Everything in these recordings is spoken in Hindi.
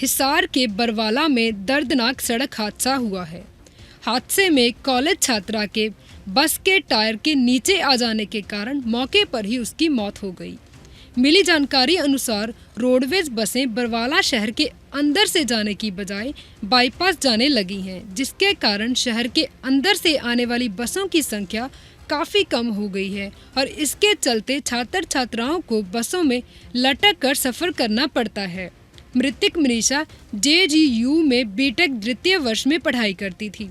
हिसार के बरवाला में दर्दनाक सड़क हादसा हुआ है। हादसे में कॉलेज छात्रा के बस के टायर के नीचे आ जाने के कारण मौके पर ही उसकी मौत हो गई। मिली जानकारी अनुसार रोडवेज बसें बरवाला शहर के अंदर से जाने की बजाय बाईपास जाने लगी हैं, जिसके कारण शहर के अंदर से आने वाली बसों की संख्या काफ़ी कम हो गई है और इसके चलते छात्र छात्राओं को बसों में लटक कर सफ़र करना पड़ता है। मृतक मनीषा JGU में बीटेक द्वितीय वर्ष में पढ़ाई करती थी।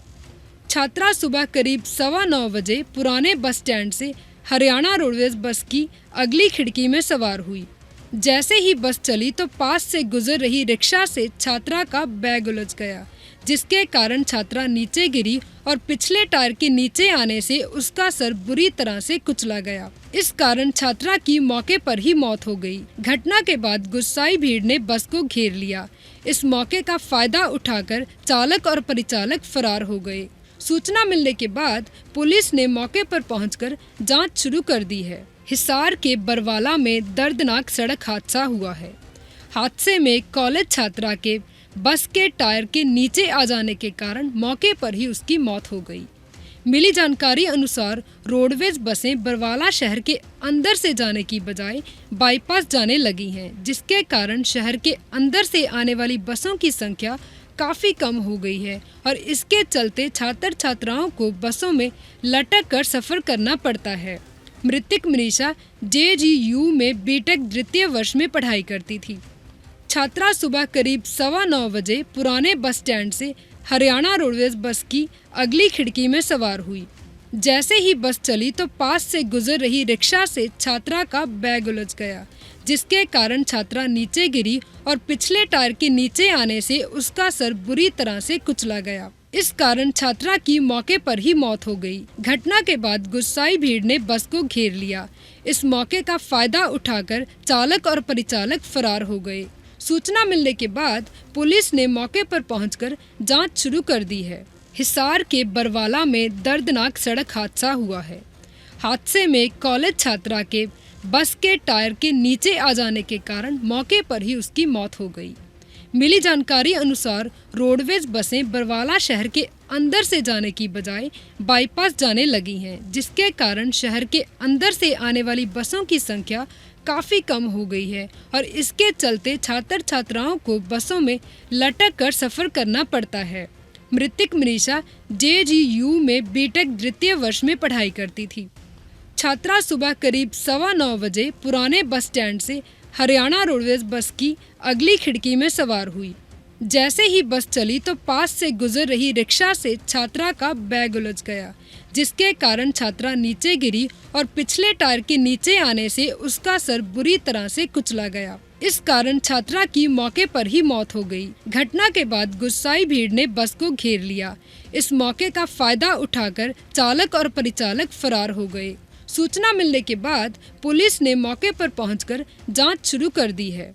छात्रा सुबह करीब 9:15 बजे पुराने बस स्टैंड से हरियाणा रोडवेज बस की अगली खिड़की में सवार हुई। जैसे ही बस चली तो पास से गुजर रही रिक्शा से छात्रा का बैग उलझ गया, जिसके कारण छात्रा नीचे गिरी और पिछले टायर के नीचे आने से उसका सर बुरी तरह से कुचला गया। इस कारण छात्रा की मौके पर ही मौत हो गई। घटना के बाद गुस्साई भीड़ ने बस को घेर लिया। इस मौके का फायदा उठाकर चालक और परिचालक फरार हो गए। सूचना मिलने के बाद पुलिस ने मौके पर पहुंचकर जांच शुरू कर दी है। हिसार के बरवाला में दर्दनाक सड़क हादसा हुआ है। हादसे में कॉलेज छात्रा के बस के टायर के नीचे आ जाने के कारण मौके पर ही उसकी मौत हो गई। मिली जानकारी अनुसार रोडवेज बसें बरवाला शहर के अंदर से जाने की बजाय बाईपास जाने लगी हैं, जिसके कारण शहर के अंदर से आने वाली बसों की संख्या काफ़ी कम हो गई है और इसके चलते छात्र छात्राओं को बसों में लटक कर सफ़र करना पड़ता है। मृतक मनीषा JGU में बीटेक द्वितीय वर्ष में पढ़ाई करती थी। छात्रा सुबह करीब 9:15 बजे पुराने बस स्टैंड से हरियाणा रोडवेज बस की अगली खिड़की में सवार हुई। जैसे ही बस चली तो पास से गुजर रही रिक्शा से छात्रा का बैग उलझ गया, जिसके कारण छात्रा नीचे गिरी और पिछले टायर के नीचे आने से उसका सर बुरी तरह से कुचला गया। इस कारण छात्रा की मौके पर ही मौत हो गई। घटना के बाद गुस्साई भीड़ ने बस को घेर लिया। इस मौके का फायदा उठाकर चालक और परिचालक फरार हो गए। सूचना मिलने के बाद पुलिस ने मौके पर पहुंचकर जांच शुरू कर दी है। हिसार के बरवाला में दर्दनाक सड़क हादसा हुआ है। हादसे में कॉलेज छात्रा के बस के टायर के नीचे आ जाने के कारण मौके पर ही उसकी मौत हो गई। मिली जानकारी अनुसार रोडवेज बसें बरवाला शहर के अंदर से जाने की बजाय बाईपास जाने लगी हैं, जिसके कारण शहर के अंदर से आने वाली बसों की संख्या काफ़ी कम हो गई है और इसके चलते छात्र छात्राओं को बसों में लटक कर सफ़र करना पड़ता है। मृतक मनीषा JGU में बीटेक द्वितीय वर्ष में पढ़ाई करती थी। छात्रा सुबह करीब 9:15 बजे पुराने बस स्टैंड से हरियाणा रोडवेज बस की अगली खिड़की में सवार हुई। जैसे ही बस चली तो पास से गुजर रही रिक्शा से छात्रा का बैग उलझ गया, जिसके कारण छात्रा नीचे गिरी और पिछले टायर के नीचे आने से उसका सर बुरी तरह से कुचला गया। इस कारण छात्रा की मौके पर ही मौत हो गई। घटना के बाद गुस्साई भीड़ ने बस को घेर लिया। इस मौके का फायदा उठाकर चालक और परिचालक फरार हो गए। सूचना मिलने के बाद पुलिस ने मौके पर पहुंचकर जांच शुरू कर दी है।